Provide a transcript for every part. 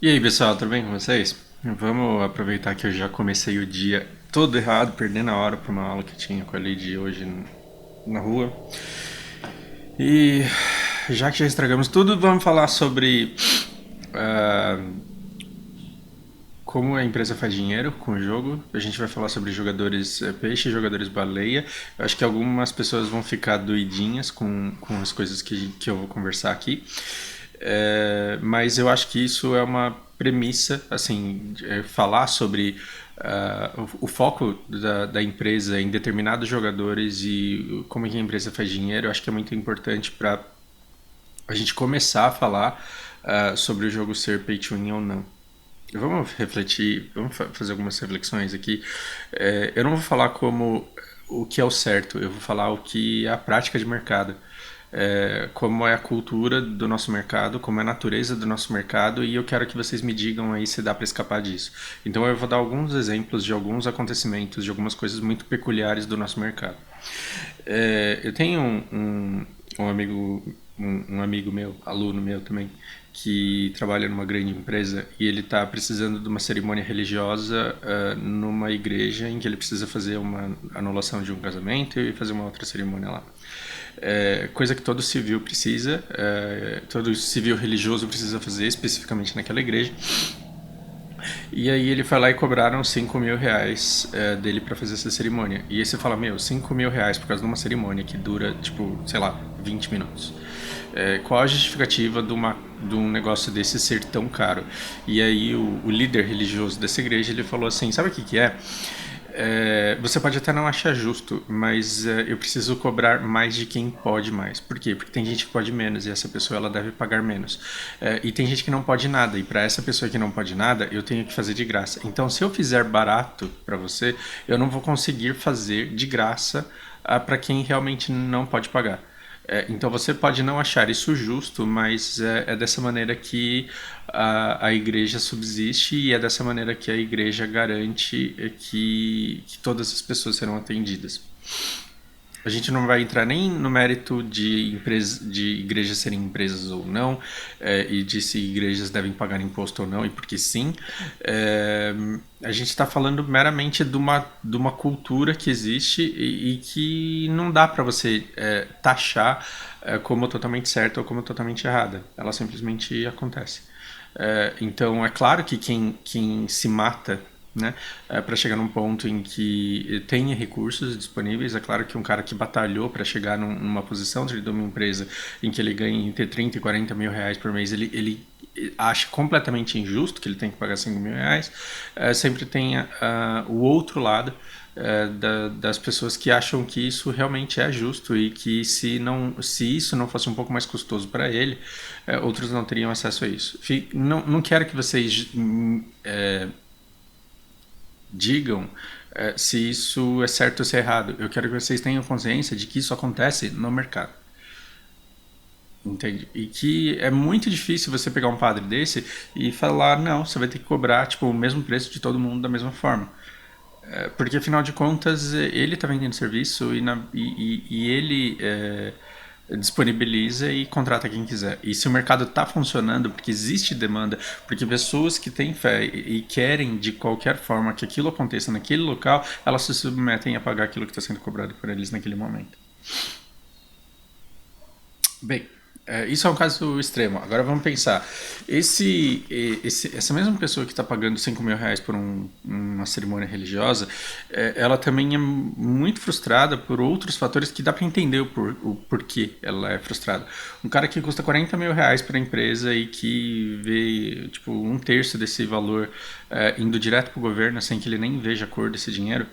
E aí, pessoal, tudo bem com vocês? Vamos aproveitar que eu já comecei o dia todo errado, perdendo a hora para uma aula que tinha com a Lady hoje na rua. E já que já estragamos tudo, vamos falar sobre ah, como a empresa faz dinheiro com o jogo. A gente vai falar sobre jogadores peixe e jogadores baleia. Eu acho que algumas pessoas vão ficar doidinhas com as coisas que eu vou conversar aqui. Mas eu acho que isso é uma premissa, assim, falar sobre o foco da empresa em determinados jogadores e como é que a empresa faz dinheiro. Eu acho que é muito importante para a gente começar a falar sobre o jogo ser pay to win ou não. Vamos refletir, vamos fazer algumas reflexões aqui. Eu não vou falar como o que é o certo, eu vou falar o que é a prática de mercado. Como é a cultura do nosso mercado, como é a natureza do nosso mercado, e eu quero que vocês me digam aí se dá para escapar disso. Então eu vou dar alguns exemplos de alguns acontecimentos, de algumas coisas muito peculiares do nosso mercado. Eu tenho um amigo meu, aluno meu também, que trabalha numa grande empresa e ele está precisando de uma cerimônia religiosa numa igreja em que ele precisa fazer uma anulação de um casamento e fazer uma outra cerimônia lá. Coisa que todo civil precisa, todo civil religioso precisa fazer, especificamente naquela igreja. E aí ele foi lá e cobraram 5 mil reais dele pra fazer essa cerimônia. E aí você fala, meu, 5 mil reais por causa de uma cerimônia que dura, tipo, sei lá, 20 minutos. Qual a justificativa de um negócio desse ser tão caro? E aí o líder religioso dessa igreja, ele falou assim, sabe o que que é? Você pode até não achar justo, mas eu preciso cobrar mais de quem pode mais. Por quê? Porque tem gente que pode menos e essa pessoa ela deve pagar menos. E tem gente que não pode nada e para essa pessoa que não pode nada eu tenho que fazer de graça. Então, se eu fizer barato para você, eu não vou conseguir fazer de graça para quem realmente não pode pagar. Então você pode não achar isso justo, mas é dessa maneira que a igreja subsiste e é dessa maneira que a igreja garante que todas as pessoas serão atendidas. A gente não vai entrar nem no mérito de igrejas serem empresas ou não, e de se igrejas devem pagar imposto ou não, e porque sim. A gente está falando meramente de uma cultura que existe e que não dá para você taxar como totalmente certa ou como totalmente errada. Ela simplesmente acontece. Então, é claro que quem se mata, né, para chegar num ponto em que tenha recursos disponíveis. É claro que um cara que batalhou para chegar numa posição de uma empresa em que ele ganha entre 30 e 40 mil reais por mês, ele acha completamente injusto que ele tem que pagar 5 mil reais. Sempre tem o outro lado das pessoas que acham que isso realmente é justo e que se isso não fosse um pouco mais custoso para ele, outros não teriam acesso a isso. Não quero que vocês digam se isso é certo ou se é errado. Eu quero que vocês tenham consciência de que isso acontece no mercado. Entende? E que é muito difícil você pegar um padre desse e falar, não, você vai ter que cobrar tipo, o mesmo preço de todo mundo da mesma forma. Porque afinal de contas ele está vendendo serviço e ele disponibiliza e contrata quem quiser. E se o mercado está funcionando, porque existe demanda, porque pessoas que têm fé e querem de qualquer forma que aquilo aconteça naquele local, elas se submetem a pagar aquilo que está sendo cobrado por eles naquele momento. Bem, isso é um caso extremo. Agora vamos pensar. Essa mesma pessoa que está pagando 5 mil reais por uma cerimônia religiosa, ela também é muito frustrada por outros fatores que dá para entender o porquê ela é frustrada. Um cara que custa 40 mil reais para a empresa e que vê tipo, um terço desse valor indo direto para o governo sem que ele nem veja a cor desse dinheiro,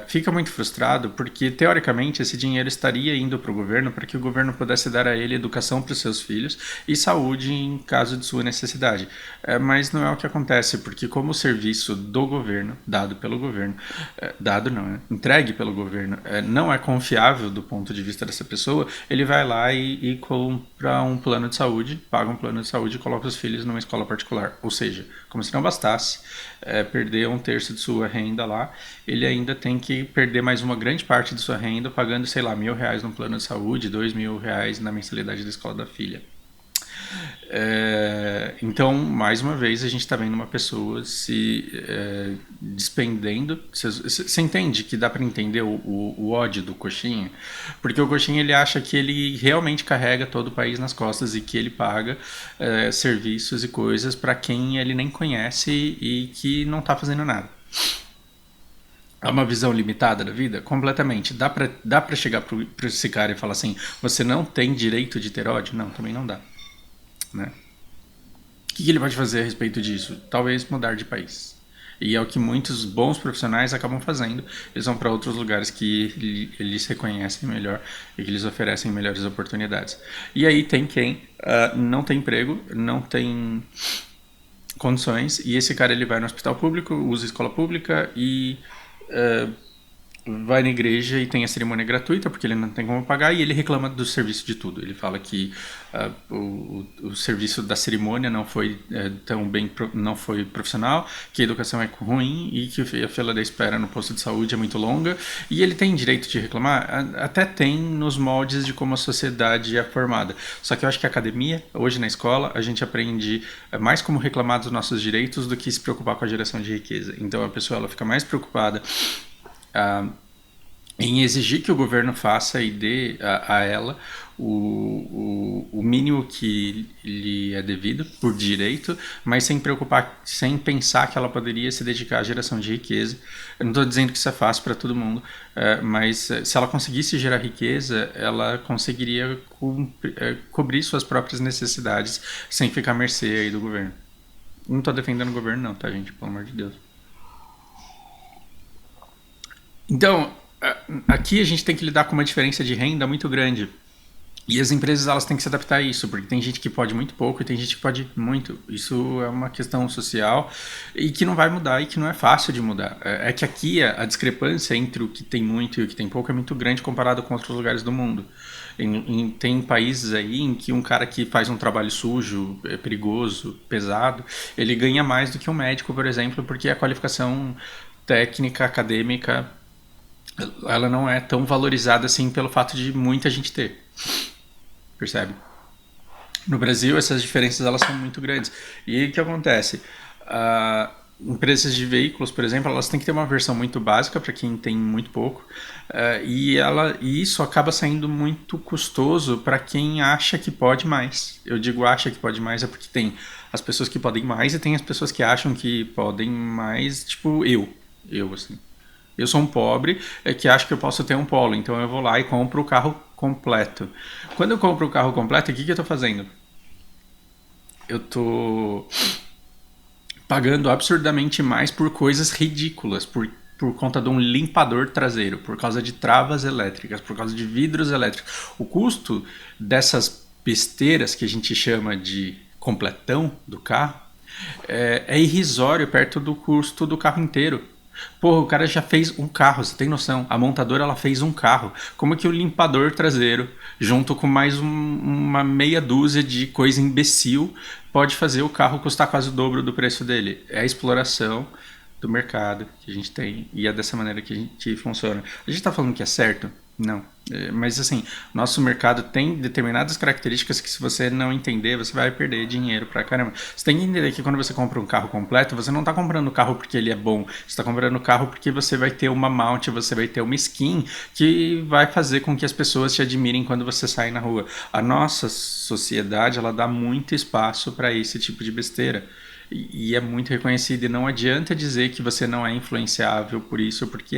fica muito frustrado porque, teoricamente, esse dinheiro estaria indo para o governo para que o governo pudesse dar a ele educação para os seus filhos e saúde em caso de sua necessidade. Mas não é o que acontece, porque como o serviço do governo, dado pelo governo, dado não, entregue pelo governo, não é confiável do ponto de vista dessa pessoa, ele vai lá e compra um plano de saúde, paga um plano de saúde e coloca os filhos numa escola particular. Ou seja, como se não bastasse perder um terço de sua renda lá, ele ainda tem que perder mais uma grande parte de sua renda pagando, sei lá, R$ 1.000 no plano de saúde, R$ 2.000 na mensalidade da escola da filha. Então, mais uma vez, a gente está vendo uma pessoa se despendendo. Você entende que dá para entender o ódio do Coxinha? Porque o Coxinha ele acha que ele realmente carrega todo o país nas costas e que ele paga serviços e coisas para quem ele nem conhece e que não está fazendo nada. É uma visão limitada da vida? Completamente. Dá pra chegar pra esse cara e falar assim, você não tem direito de ter ódio? Não, também não dá. Né? O que ele pode fazer a respeito disso? Talvez mudar de país. E é o que muitos bons profissionais acabam fazendo. Eles vão para outros lugares que eles reconhecem melhor e que lhes oferecem melhores oportunidades. E aí tem quem não tem emprego, não tem condições, e esse cara ele vai no hospital público, usa escola pública e vai na igreja e tem a cerimônia gratuita porque ele não tem como pagar, e ele reclama do serviço de tudo. Ele fala que o serviço da cerimônia não foi tão bem, não foi profissional, que a educação é ruim e que a fila da espera no posto de saúde é muito longa, e ele tem direito de reclamar? Até tem nos moldes de como a sociedade é formada. Só que eu acho que a academia, hoje na escola, a gente aprende mais como reclamar dos nossos direitos do que se preocupar com a geração de riqueza. Então a pessoa ela fica mais preocupada em exigir que o governo faça e dê a ela o mínimo que lhe é devido por direito, mas sem preocupar, sem pensar que ela poderia se dedicar à geração de riqueza. Eu não estou dizendo que isso é fácil para todo mundo, mas se ela conseguisse gerar riqueza, ela conseguiria cobrir suas próprias necessidades sem ficar à mercê aí do governo. Não estou defendendo o governo não, tá, gente? Pelo amor de Deus. Então, aqui a gente tem que lidar com uma diferença de renda muito grande. E as empresas elas têm que se adaptar a isso, porque tem gente que pode muito pouco e tem gente que pode muito. Isso é uma questão social e que não vai mudar e que não é fácil de mudar. É que aqui a discrepância entre o que tem muito e o que tem pouco é muito grande comparado com outros lugares do mundo. Tem países aí em que um cara que faz um trabalho sujo, perigoso, pesado, ele ganha mais do que um médico, por exemplo, porque a qualificação técnica, acadêmica, ela não é tão valorizada assim pelo fato de muita gente ter. Percebe? No Brasil, essas diferenças elas são muito grandes. E o que acontece? Empresas de veículos, por exemplo, elas têm que ter uma versão muito básica para quem tem muito pouco. E isso acaba saindo muito custoso para quem acha que pode mais. Eu digo acha que pode mais é porque tem as pessoas que podem mais e tem as pessoas que acham que podem mais, tipo eu assim. Eu sou um pobre que acho que eu posso ter um Polo, então eu vou lá e compro o carro completo. Quando eu compro o carro completo, o que eu estou fazendo? Eu estou pagando absurdamente mais por coisas ridículas, por conta de um limpador traseiro, por causa de travas elétricas, por causa de vidros elétricos. O custo dessas besteiras que a gente chama de completão do carro é irrisório perto do custo do carro inteiro. Porra, o cara já fez um carro, você tem noção? A montadora ela fez um carro. Como que o limpador traseiro, junto com mais uma meia dúzia de coisa imbecil, pode fazer o carro custar quase o dobro do preço dele? É a exploração do mercado que a gente tem e é dessa maneira que a gente funciona. A gente está falando que é certo? Não. Mas assim, nosso mercado tem determinadas características que se você não entender, você vai perder dinheiro pra caramba. Você tem que entender que quando você compra um carro completo, você não está comprando o carro porque ele é bom, você está comprando o carro porque você vai ter uma mount, você vai ter uma skin que vai fazer com que as pessoas te admirem quando você sai na rua. A nossa sociedade, ela dá muito espaço para esse tipo de besteira. E é muito reconhecido, e não adianta dizer que você não é influenciável por isso, porque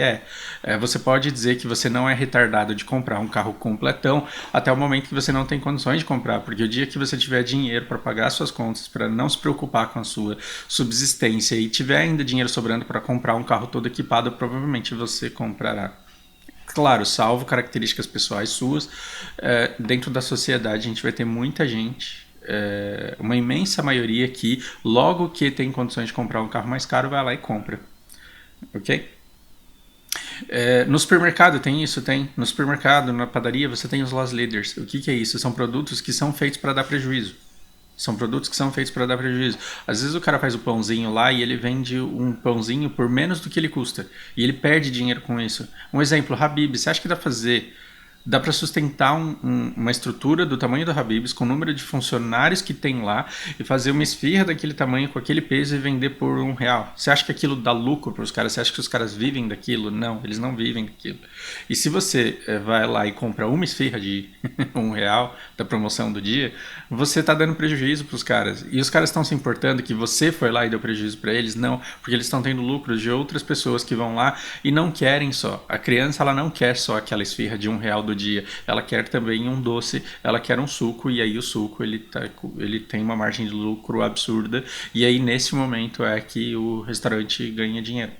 você pode dizer que você não é retardado de comprar um carro completão até o momento que você não tem condições de comprar, porque o dia que você tiver dinheiro para pagar suas contas, para não se preocupar com a sua subsistência e tiver ainda dinheiro sobrando para comprar um carro todo equipado, provavelmente você comprará. Claro, salvo características pessoais suas, dentro da sociedade a gente vai ter muita gente, uma imensa maioria que logo que tem condições de comprar um carro mais caro vai lá e compra, ok? No supermercado tem isso, tem. No supermercado, na padaria, você tem os loss leaders. O que é isso? São produtos que são feitos para dar prejuízo. São produtos que são feitos para dar prejuízo. Às vezes o cara faz o pãozinho lá e ele vende um pãozinho por menos do que ele custa. E ele perde dinheiro com isso. Um exemplo, Habib, você acha que dá pra fazer dá para sustentar uma estrutura do tamanho do Habib's com o número de funcionários que tem lá e fazer uma esfirra daquele tamanho com aquele peso e vender por R$ 1. Você acha que aquilo dá lucro para os caras? Você acha que os caras vivem daquilo? Não, eles não vivem daquilo. E se você vai lá e compra uma esfirra de R$ 1 da promoção do dia, você está dando prejuízo para os caras. E os caras estão se importando que você foi lá e deu prejuízo para eles? Não, porque eles estão tendo lucro de outras pessoas que vão lá e não querem só. A criança, ela não quer só aquela esfirra de R$ 1 do dia, ela quer também um doce, ela quer um suco, e aí o suco ele tem uma margem de lucro absurda, e aí nesse momento é que o restaurante ganha dinheiro.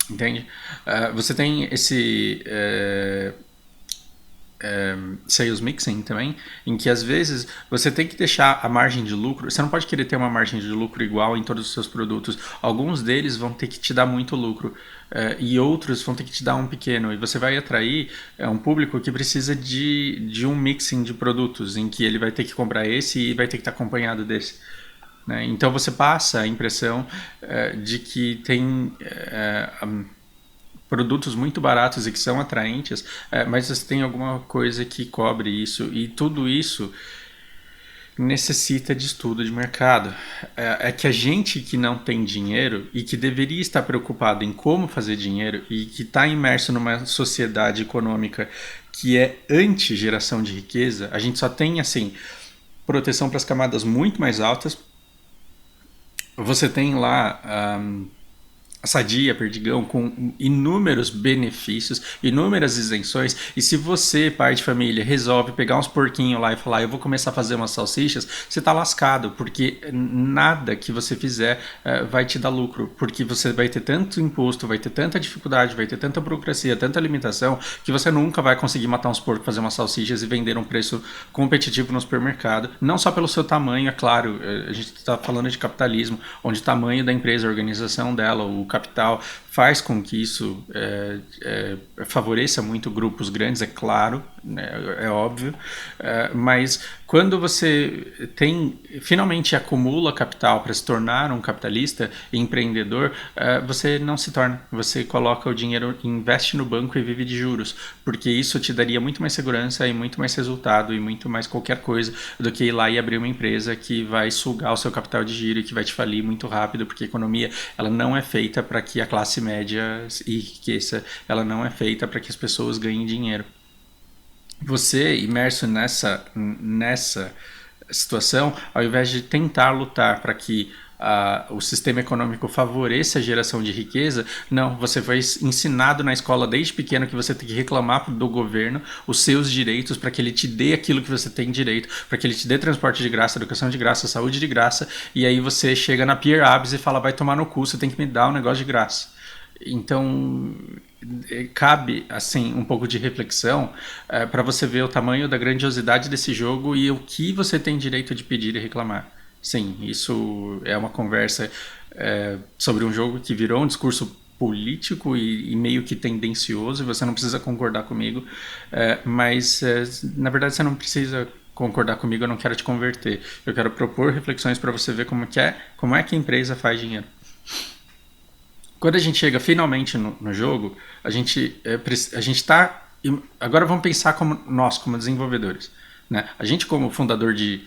Entende? Você tem esse sales mixing também, em que às vezes você tem que deixar a margem de lucro, você não pode querer ter uma margem de lucro igual em todos os seus produtos. Alguns deles vão ter que te dar muito lucro, e outros vão ter que te dar um pequeno, e você vai atrair um público que precisa de um mixing de produtos, em que ele vai ter que comprar esse e vai ter que estar acompanhado desse. Né? Então você passa a impressão de que tem produtos muito baratos e que são atraentes, mas você tem alguma coisa que cobre isso, e tudo isso necessita de estudo de mercado. É que a gente que não tem dinheiro e que deveria estar preocupado em como fazer dinheiro e que está imerso numa sociedade econômica que é anti-geração de riqueza, a gente só tem assim proteção para as camadas muito mais altas. Você tem lá a Sadia, Perdigão, com inúmeros benefícios, inúmeras isenções, e se você, pai de família, resolve pegar uns porquinhos lá e falar, eu vou começar a fazer umas salsichas, você tá lascado, porque nada que você fizer vai te dar lucro, porque você vai ter tanto imposto, vai ter tanta dificuldade, vai ter tanta burocracia, tanta limitação, que você nunca vai conseguir matar uns porcos, fazer umas salsichas e vender um preço competitivo no supermercado, não só pelo seu tamanho, é claro, a gente está falando de capitalismo, onde o tamanho da empresa, a organização dela, o capital faz com que isso favoreça muito grupos grandes, é claro, é óbvio, mas quando você finalmente acumula capital para se tornar um capitalista e empreendedor, você não se torna, você coloca o dinheiro, investe no banco e vive de juros, porque isso te daria muito mais segurança e muito mais resultado e muito mais qualquer coisa do que ir lá e abrir uma empresa que vai sugar o seu capital de giro e que vai te falir muito rápido, porque a economia ela não é feita para que a classe média enriqueça, ela não é feita para que as pessoas ganhem dinheiro. Você, imerso nessa situação, ao invés de tentar lutar para que o sistema econômico favoreça a geração de riqueza, não, você foi ensinado na escola desde pequeno que você tem que reclamar do governo os seus direitos para que ele te dê aquilo que você tem direito, para que ele te dê transporte de graça, educação de graça, saúde de graça, e aí você chega na Pier Abs e fala, vai tomar no cu, você tem que me dar um negócio de graça. Então cabe assim um pouco de reflexão para você ver o tamanho da grandiosidade desse jogo e o que você tem direito de pedir e reclamar. Sim, isso é uma conversa sobre um jogo que virou um discurso político e meio que tendencioso, e você não precisa concordar comigo, mas na verdade você não precisa concordar comigo, eu não quero te converter, eu quero propor reflexões para você ver como é que a empresa faz dinheiro. Quando a gente chega finalmente no jogo, a gente está... Agora vamos pensar como nós, como desenvolvedores. Né? A gente como fundador de...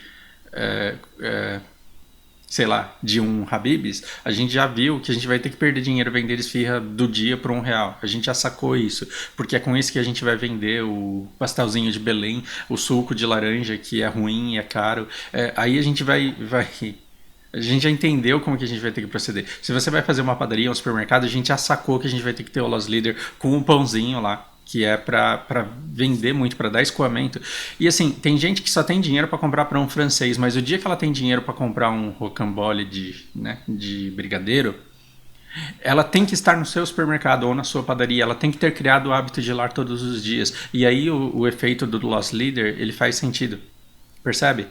sei lá, de um Habib's, a gente já viu que a gente vai ter que perder dinheiro vender esfirra do dia por R$ 1. A gente já sacou isso, porque é com isso que a gente vai vender o pastelzinho de Belém, o suco de laranja, que é ruim e é caro. Aí a gente vai a gente já entendeu como que a gente vai ter que proceder. Se você vai fazer uma padaria, um supermercado, a gente já sacou que a gente vai ter que ter o Loss Leader com um pãozinho lá, que é para vender muito, para dar escoamento. E assim, tem gente que só tem dinheiro para comprar para um francês, mas o dia que ela tem dinheiro para comprar um rocambole de brigadeiro, ela tem que estar no seu supermercado ou na sua padaria, ela tem que ter criado o hábito de ir lá todos os dias. E aí o efeito do Loss Leader, ele faz sentido. Percebe?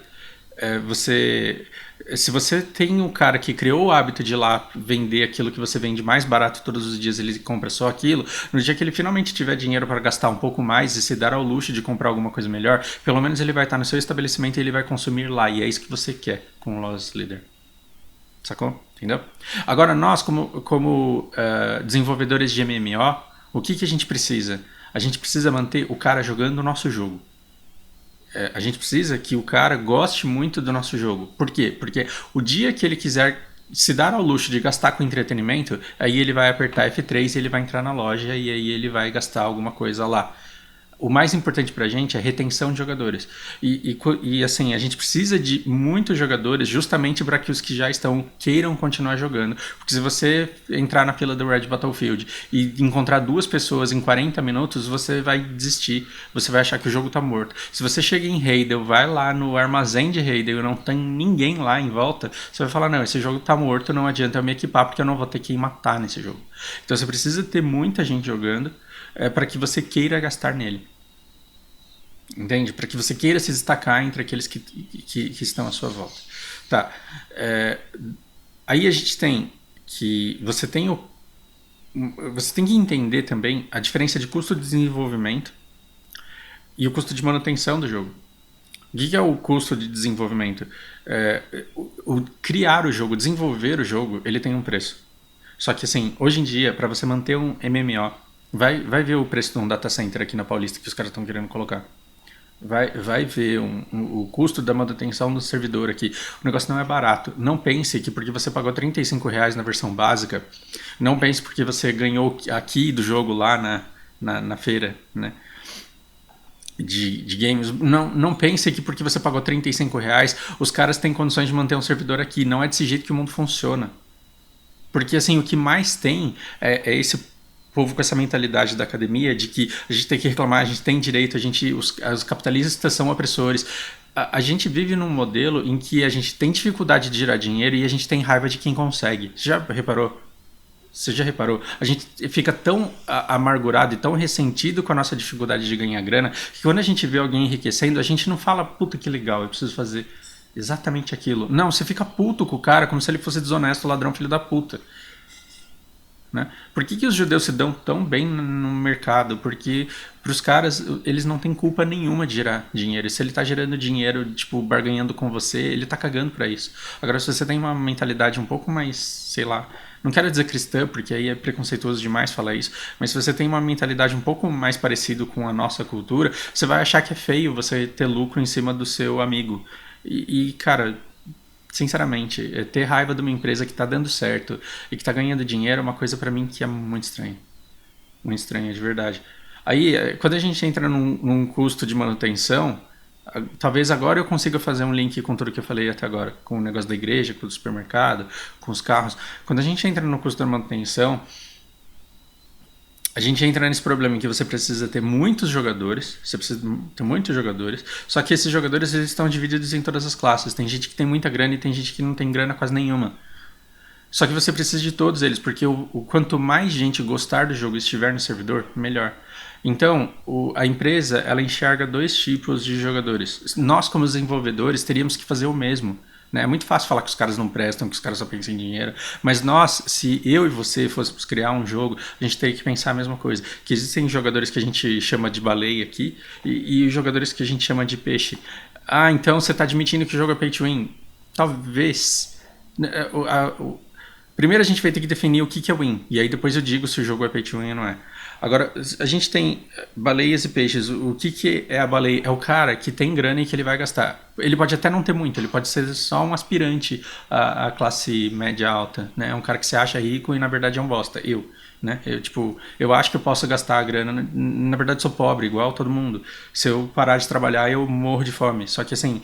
Se você tem um cara que criou o hábito de ir lá vender aquilo que você vende mais barato todos os dias, ele compra só aquilo, no dia que ele finalmente tiver dinheiro para gastar um pouco mais e se dar ao luxo de comprar alguma coisa melhor, pelo menos ele vai estar no seu estabelecimento e ele vai consumir lá, e é isso que você quer com o Loss Leader. Sacou? Entendeu? Agora nós, como desenvolvedores de MMO, o que a gente precisa? A gente precisa manter o cara jogando o nosso jogo. A gente precisa que o cara goste muito do nosso jogo. Por quê? Porque o dia que ele quiser se dar ao luxo de gastar com entretenimento, aí ele vai apertar F3 e ele vai entrar na loja e aí ele vai gastar alguma coisa lá. O mais importante pra gente é a retenção de jogadores. E assim, a gente precisa de muitos jogadores justamente para que os que já estão queiram continuar jogando. Porque se você entrar na fila do Red Battlefield e encontrar 2 pessoas em 40 minutos, você vai desistir. Você vai achar que o jogo tá morto. Se você chega em Heidel, vai lá no armazém de Heidel e não tem ninguém lá em volta, você vai falar, não, esse jogo tá morto, não adianta eu me equipar porque eu não vou ter quem matar nesse jogo. Então você precisa ter muita gente jogando para que você queira gastar nele. Entende? Para que você queira se destacar entre aqueles que estão à sua volta. Tá. Aí a gente tem que... Você tem que entender também a diferença de custo de desenvolvimento e o custo de manutenção do jogo. O que é o custo de desenvolvimento? Criar o jogo, desenvolver o jogo, ele tem um preço. Só que assim, hoje em dia, para você manter um MMO, vai ver o preço de um data center aqui na Paulista que os caras estão querendo colocar. Vai ver o custo da manutenção do servidor aqui. O negócio não é barato. Não pense que porque você pagou R$35 na versão básica, não pense porque você ganhou aqui do jogo lá na feira, né, de games. Não pense que porque você pagou R$35, os caras têm condições de manter um servidor aqui. Não é desse jeito que o mundo funciona. Porque assim, o que mais tem é esse povo com essa mentalidade da academia de que a gente tem que reclamar, a gente tem direito, os capitalistas são opressores. A gente vive num modelo em que a gente tem dificuldade de gerar dinheiro e a gente tem raiva de quem consegue. Você já reparou? A gente fica tão amargurado e tão ressentido com a nossa dificuldade de ganhar grana que quando a gente vê alguém enriquecendo, a gente não fala, puta que legal, eu preciso fazer exatamente aquilo. Não, você fica puto com o cara como se ele fosse desonesto, ladrão, filho da puta. Né? Por que os judeus se dão tão bem no mercado? Porque para os caras, eles não têm culpa nenhuma de gerar dinheiro. E se ele está gerando dinheiro, tipo, barganhando com você, ele está cagando para isso. Agora, se você tem uma mentalidade um pouco mais, sei lá, não quero dizer cristã, porque aí é preconceituoso demais falar isso, mas se você tem uma mentalidade um pouco mais parecida com a nossa cultura, você vai achar que é feio você ter lucro em cima do seu amigo. Cara... Sinceramente, ter raiva de uma empresa que está dando certo e que está ganhando dinheiro é uma coisa para mim que é muito estranha. Muito estranha, de verdade. Aí, quando a gente entra num custo de manutenção, talvez agora eu consiga fazer um link com tudo que eu falei até agora, com o negócio da igreja, com o supermercado, com os carros. Quando a gente entra no custo da manutenção, a gente entra nesse problema em que você precisa ter muitos jogadores, só que esses jogadores eles estão divididos em todas as classes. Tem gente que tem muita grana e tem gente que não tem grana quase nenhuma. Só que você precisa de todos eles, porque quanto mais gente gostar do jogo e estiver no servidor, melhor. Então, a empresa ela enxerga 2 tipos de jogadores. Nós, como desenvolvedores, teríamos que fazer o mesmo. É muito fácil falar que os caras não prestam, que os caras só pensam em dinheiro, mas nós, se eu e você fôssemos criar um jogo, a gente teria que pensar a mesma coisa, que existem jogadores que a gente chama de baleia aqui e jogadores que a gente chama de peixe. Ah, então você está admitindo que o jogo é pay to win? Talvez. Primeiro a gente vai ter que definir o que é win, e aí depois eu digo se o jogo é pay to win ou não é. Agora, a gente tem baleias e peixes. O que é a baleia? É o cara que tem grana e que ele vai gastar. Ele pode até não ter muito, ele pode ser só um aspirante à classe média alta, né? É um cara que se acha rico e na verdade é um bosta. Né? Eu acho que eu posso gastar a grana, na verdade sou pobre, igual todo mundo. Se eu parar de trabalhar, eu morro de fome. Só que assim...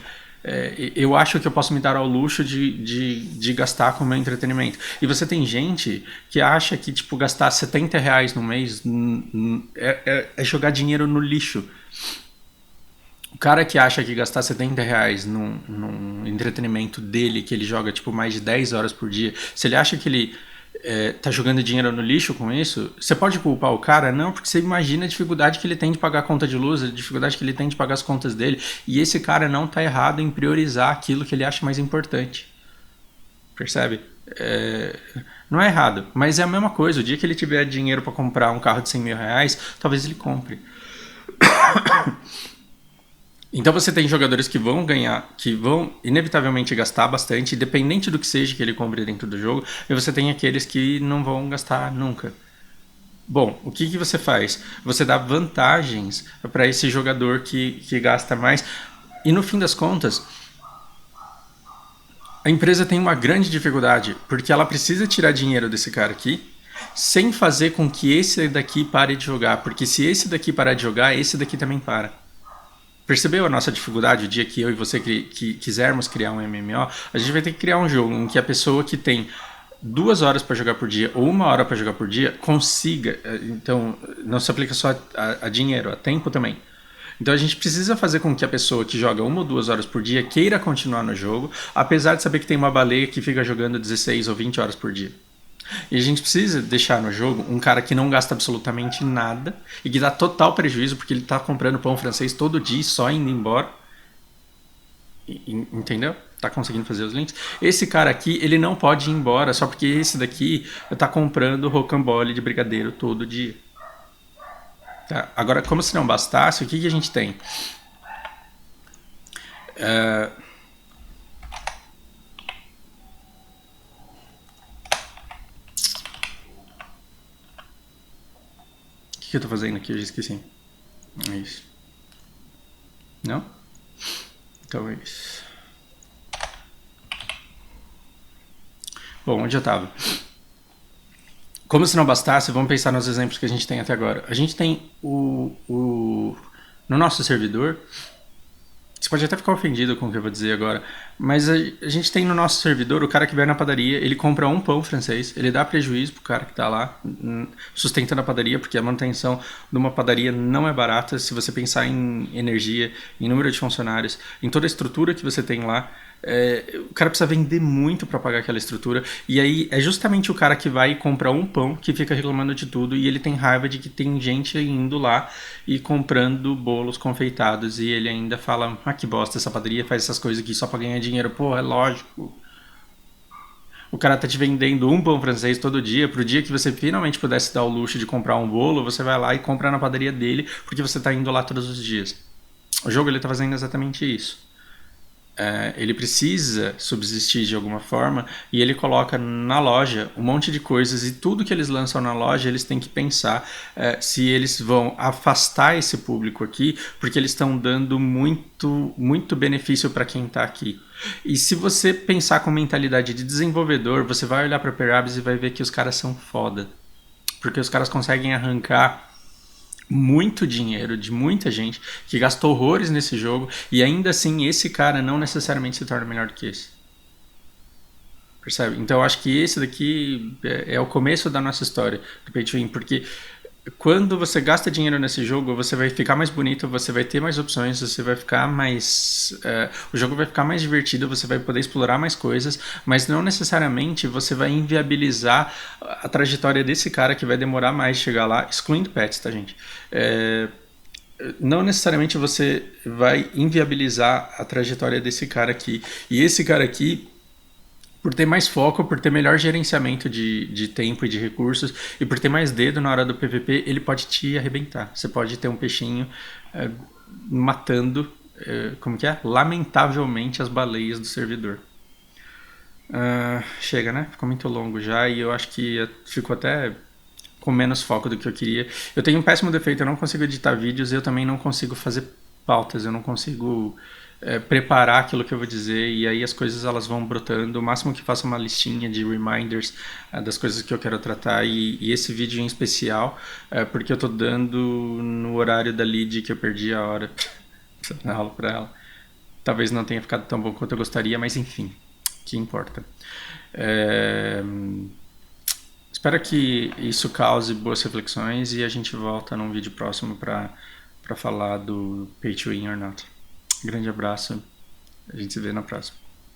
eu acho que eu posso me dar ao luxo de gastar com o meu entretenimento. E você tem gente que acha que tipo, gastar R$70 no mês é jogar dinheiro no lixo. O cara que acha que gastar R$70 num entretenimento dele, que ele joga tipo, mais de 10 horas por dia, se ele acha que ele tá jogando dinheiro no lixo com isso, você pode culpar o cara? Não, porque você imagina a dificuldade que ele tem de pagar a conta de luz, a dificuldade que ele tem de pagar as contas dele, e esse cara não tá errado em priorizar aquilo que ele acha mais importante. Percebe? Não é errado, mas é a mesma coisa. O dia que ele tiver dinheiro para comprar um carro de R$100 mil, talvez ele compre. Então você tem jogadores que vão ganhar, que vão inevitavelmente gastar bastante, independente do que seja que ele compre dentro do jogo, e você tem aqueles que não vão gastar nunca. Bom, o que você faz? Você dá vantagens para esse jogador que gasta mais. E no fim das contas, a empresa tem uma grande dificuldade, porque ela precisa tirar dinheiro desse cara aqui, sem fazer com que esse daqui pare de jogar. Porque se esse daqui parar de jogar, esse daqui também para. Percebeu a nossa dificuldade? O dia que eu e você quisermos criar um MMO, a gente vai ter que criar um jogo em que a pessoa que tem 2 horas para jogar por dia ou 1 hora para jogar por dia consiga. Então, não se aplica só a dinheiro, a tempo também. Então a gente precisa fazer com que a pessoa que joga 1 ou 2 horas por dia queira continuar no jogo, apesar de saber que tem uma baleia que fica jogando 16 ou 20 horas por dia. E a gente precisa deixar no jogo um cara que não gasta absolutamente nada e que dá total prejuízo porque ele tá comprando pão francês todo dia só indo embora. Entendeu? Tá conseguindo fazer os links? Esse cara aqui, ele não pode ir embora só porque esse daqui tá comprando rocambole de brigadeiro todo dia. Tá? Agora, como se não bastasse, o que a gente tem? O que eu tô fazendo aqui? Eu já esqueci. É isso. Não? Então é isso. Bom, onde eu tava? Como se não bastasse, vamos pensar nos exemplos que a gente tem até agora. A gente tem no nosso servidor, você pode até ficar ofendido com o que eu vou dizer agora, mas a gente tem no nosso servidor o cara que vai na padaria, ele compra um pão francês, ele dá prejuízo pro cara que tá lá, sustentando a padaria, porque a manutenção de uma padaria não é barata. Se você pensar em energia, em número de funcionários, em toda a estrutura que você tem lá, o cara precisa vender muito para pagar aquela estrutura. E aí é justamente o cara que vai comprar um pão que fica reclamando de tudo, e ele tem raiva de que tem gente indo lá e comprando bolos confeitados, e ele ainda fala: ah, que bosta, essa padaria faz essas coisas aqui só para ganhar dinheiro. Pô, é lógico. O cara tá te vendendo um pão francês todo dia. Pro dia que você finalmente pudesse dar o luxo de comprar um bolo, você vai lá e compra na padaria dele, porque você tá indo lá todos os dias. O jogo ele tá fazendo exatamente isso. Ele precisa subsistir de alguma forma, e ele coloca na loja um monte de coisas, e tudo que eles lançam na loja eles têm que pensar se eles vão afastar esse público aqui, porque eles estão dando muito, muito benefício para quem está aqui. E se você pensar com mentalidade de desenvolvedor, você vai olhar para Perabs e vai ver que os caras são foda, porque os caras conseguem arrancar muito dinheiro de muita gente que gastou horrores nesse jogo, e ainda assim esse cara não necessariamente se torna melhor do que esse. Percebe? Então eu acho que esse daqui é o começo da nossa história do Pay to Win, porque quando você gasta dinheiro nesse jogo, você vai ficar mais bonito, você vai ter mais opções, você vai ficar mais... o jogo vai ficar mais divertido, você vai poder explorar mais coisas, mas não necessariamente você vai inviabilizar a trajetória desse cara que vai demorar mais de chegar lá, excluindo pets, tá, gente? Não necessariamente você vai inviabilizar a trajetória desse cara aqui. E esse cara aqui, por ter mais foco, por ter melhor gerenciamento de tempo e de recursos, e por ter mais dedo na hora do PVP, ele pode te arrebentar. Você pode ter um peixinho matando, como que é? Lamentavelmente, as baleias do servidor. Chega, né? Ficou muito longo já, e eu acho que ficou até com menos foco do que eu queria. Eu tenho um péssimo defeito, eu não consigo editar vídeos, e eu também não consigo fazer pautas, eu não consigo preparar aquilo que eu vou dizer, e aí as coisas elas vão brotando. O máximo que faço uma listinha de reminders das coisas que eu quero tratar, e esse vídeo em especial, porque eu tô dando no horário da Lid, que eu perdi a hora na aula pra ela. Talvez não tenha ficado tão bom quanto eu gostaria, mas enfim, que importa. Espero que isso cause boas reflexões, e a gente volta num vídeo próximo para falar do Pay to Win or Not. Grande abraço, a gente se vê na próxima.